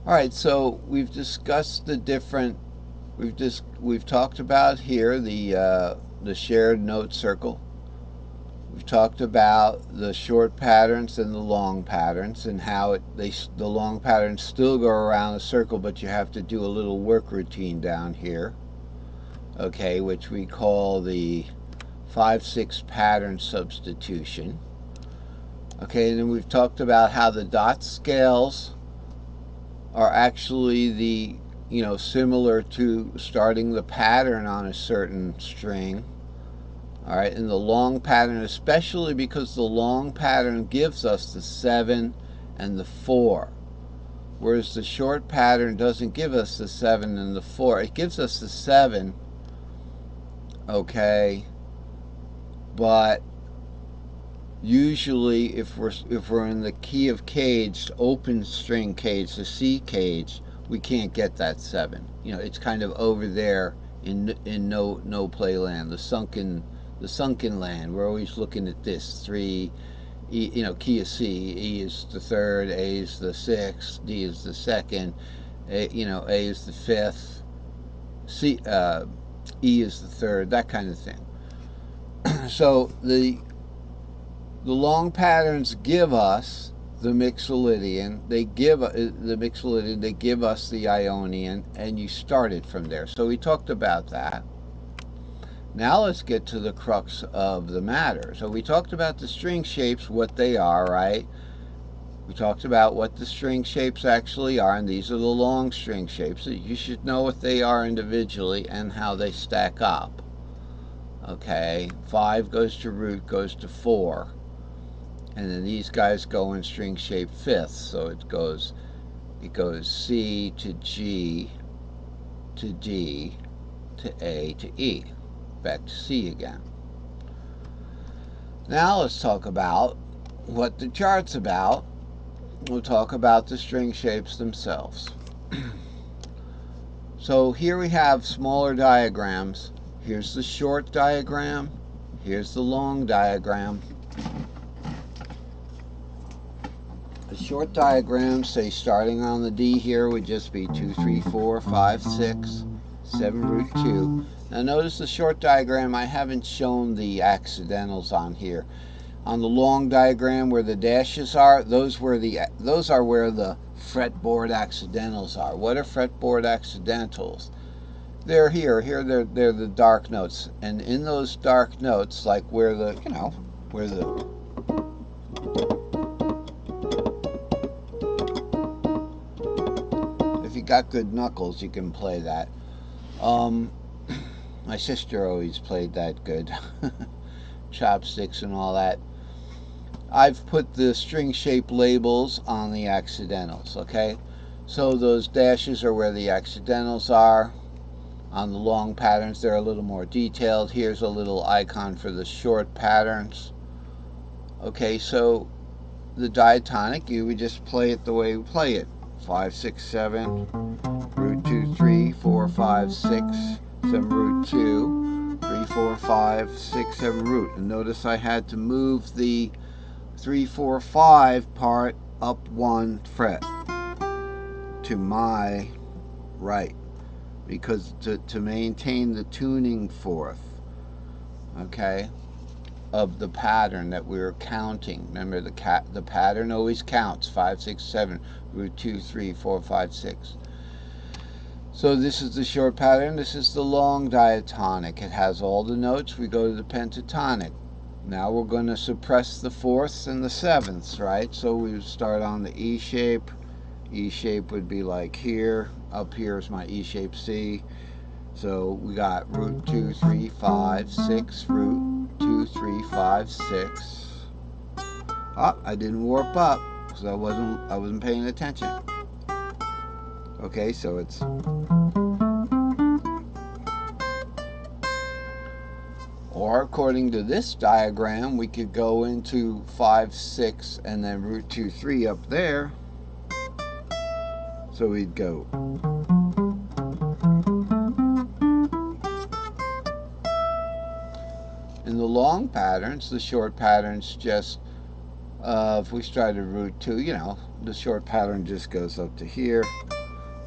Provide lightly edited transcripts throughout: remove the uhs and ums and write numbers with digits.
All right, so we've discussed the different. We've talked about here the shared note circle. We've talked about the short patterns and the long patterns and how the long patterns still go around a circle, but you have to do a little work routine down here. Okay, which we call the 5-6 pattern substitution. Okay, and then we've talked about how the dot scales are actually similar to starting the pattern on a certain string. All right, and the long pattern, especially because the long pattern gives us the 7 and the 4, whereas the short pattern doesn't give us the 7 and the 4. It gives us the 7, okay, but usually if we're in the key of caged, open string cage, the C cage, we can't get that 7. It's kind of over there in no play land, the sunken land. We're always looking at this 3, key of C. E is the 3rd, A is the 6th, D is the 2nd, A is the 5th, C E is the 3rd, that kind of thing. So the long patterns give us the Mixolydian, they give us the Ionian, and you start it from there. So we talked about that. Now let's get to the crux of the matter. So we talked about the string shapes, what they are, right? We talked about what the string shapes actually are, and these are the long string shapes. So you should know what they are individually and how they stack up. Okay, 5 goes to root, goes to 4. And then these guys go in string shape fifths, so it goes C to G to D to A to E. Back to C again. Now let's talk about what the chart's about. We'll talk about the string shapes themselves. So here we have smaller diagrams. Here's the short diagram. Here's the long diagram. The short diagram, say starting on the D here, would just be 2, 3, 4, 5, 6, 7 root 2. Now notice the short diagram, I haven't shown the accidentals on here. On the long diagram where the dashes are, those are where the fretboard accidentals are. What are fretboard accidentals? They're here. They're the dark notes. And in those dark notes, like where if you got good knuckles, you can play that. My sister always played that good. Chopsticks and all that. I've put the string shape labels on the accidentals, okay? So those dashes are where the accidentals are. On the long patterns, they're a little more detailed. Here's a little icon for the short patterns. Okay, so the diatonic, you would just play it the way we play it. 5, 6, 7, root 2, 3, 4, 5, 6, 7, root 2, 3, 4, 5, 6, 7, root. And notice I had to move the 3, 4, 5 part up 1 fret to my right, because to maintain the tuning fourth, okay, of the pattern that we were counting. Remember, the pattern always counts 5, 6, 7, root 2, 3, 4, 5, 6. So this is the short pattern. This is the long diatonic. It has all the notes. We go to the pentatonic. Now we're going to suppress the fourths and the sevenths, right? So we start on the E shape. E shape would be like here. Up here is my E shape C. So we got root 2, 3, 5, 6, root 2, 3, 5, 6. Oh, I didn't warp up because I wasn't paying attention. Okay, so it's or according to this diagram, we could go into 5, 6, and then root 2, 3 up there. So we'd go. In the long patterns, the short patterns just, if we started root 2, the short pattern just goes up to here.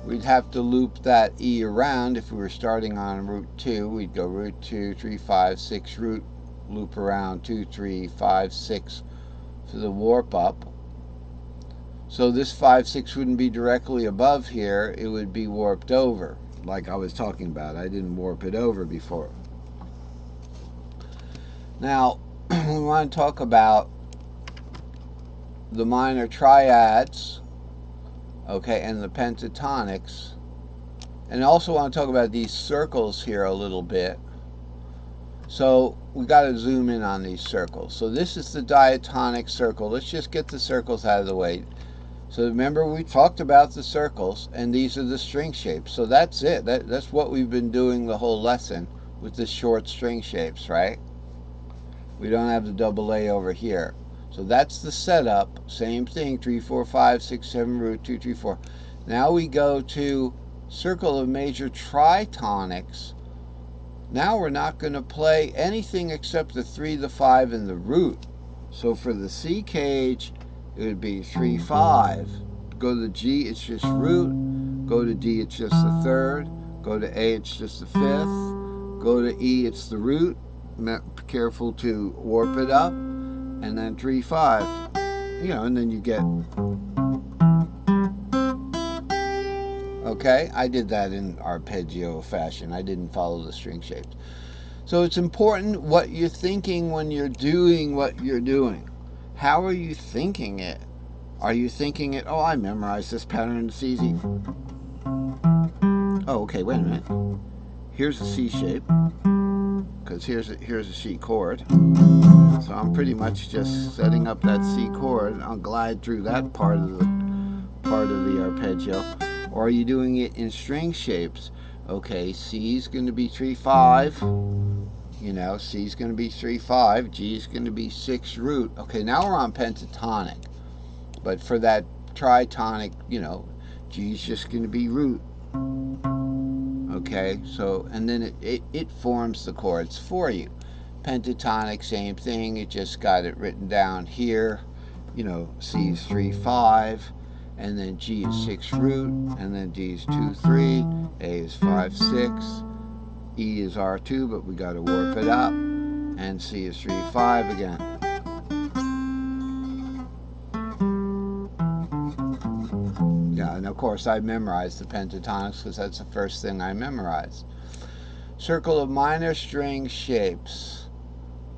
we'd have to loop that E around. If we were starting on root 2, we'd go root 2, 3, 5, 6, root, loop around 2, 3, 5, 6 for the warp up. So this 5, 6 wouldn't be directly above here, it would be warped over, like I was talking about. I didn't warp it over before. Now, we want to talk about the minor triads, okay, and the pentatonics. And I also want to talk about these circles here a little bit. So we got to zoom in on these circles. So this is the diatonic circle. Let's just get the circles out of the way. So remember, we talked about the circles, and these are the string shapes. So that's it. That's what we've been doing the whole lesson with the short string shapes, right? We don't have the double A over here. So that's the setup. Same thing, 3, 4, 5, 6, 7, root 2, 3, 4. Now we go to circle of major tritonics. Now we're not going to play anything except the 3, the 5, and the root. So for the C cage, it would be 3, 5. Go to G, it's just root. Go to D, it's just the third. Go to A, it's just the fifth. Go to E, it's the root. Careful to warp it up. And then 3, 5. You know, and then you get... Okay, I did that in arpeggio fashion. I didn't follow the string shapes. So it's important what you're thinking when you're doing what you're doing. How are you thinking it? Are you thinking it, oh, I memorized this pattern, it's easy. Oh, okay, wait a minute. Here's a C shape, because here's a C chord. So I'm pretty much just setting up that C chord. I'll glide through that part of the arpeggio. Or are you doing it in string shapes? Okay, C is going to be 3, 5. You know, C is going to be 3, 5. G is going to be 6 root. Okay, now we're on pentatonic. But for that tritonic, you know, G is just going to be root. Okay, so, and then it forms the chords for you. Pentatonic, same thing. It just got it written down here. You know, C is 3, 5. And then G is 6 root, and then D is 2, 3, A is 5, 6, E is R2, but we got to warp it up, and C is 3, 5 again. Yeah, and of course I memorized the pentatonics because that's the first thing I memorized. Circle of minor string shapes.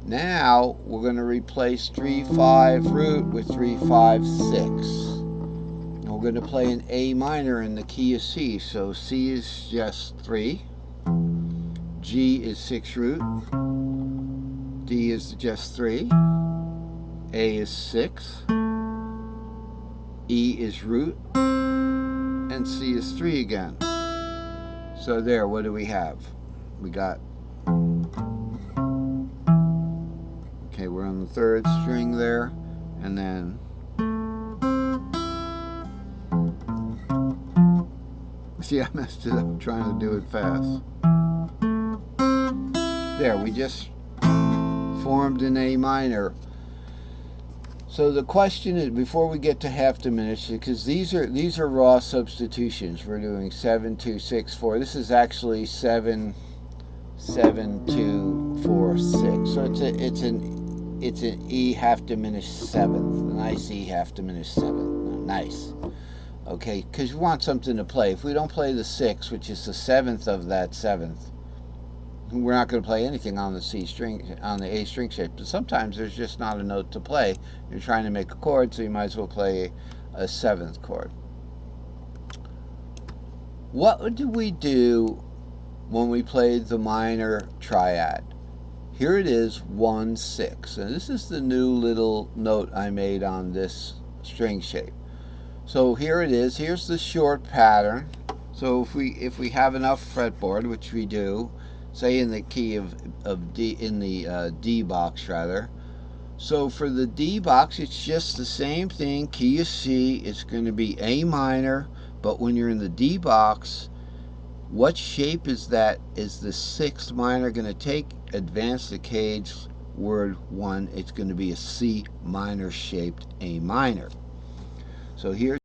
Now we're going to replace 3, 5 root with 3, 5, 6. We're going to play an A minor in the key of C. So C is just 3. G is 6 root. D is just 3. A is 6. E is root. And C is 3 again. So there, what do we have? We got... Okay, we're on the 3rd string there. And then... See, I messed it up trying to do it fast. There, we just formed an A minor. So the question is, before we get to half diminished, because these are raw substitutions. We're doing 7, 2, 6, 4. This is actually 7, 7, 2, 4, 6. So it's an E half diminished 7th. A nice E half diminished 7th. Nice. Okay, because you want something to play. If we don't play the 6, which is the 7th of that 7th, we're not going to play anything on the C string, on the A string shape. But sometimes there's just not a note to play. You're trying to make a chord, so you might as well play a 7th chord. What did we do when we played the minor triad? Here it is, 1, 6. And this is the new little note I made on this string shape. So here it is. Here's the short pattern. So if we have enough fretboard, which we do, say in the key of D, in the D box rather. So for the D box, it's just the same thing. Key of C. It's going to be A minor, but when you're in the D box, what shape is that? Is the 6th minor going to take? Advance the cage word 1. It's going to be a C minor shaped A minor. So here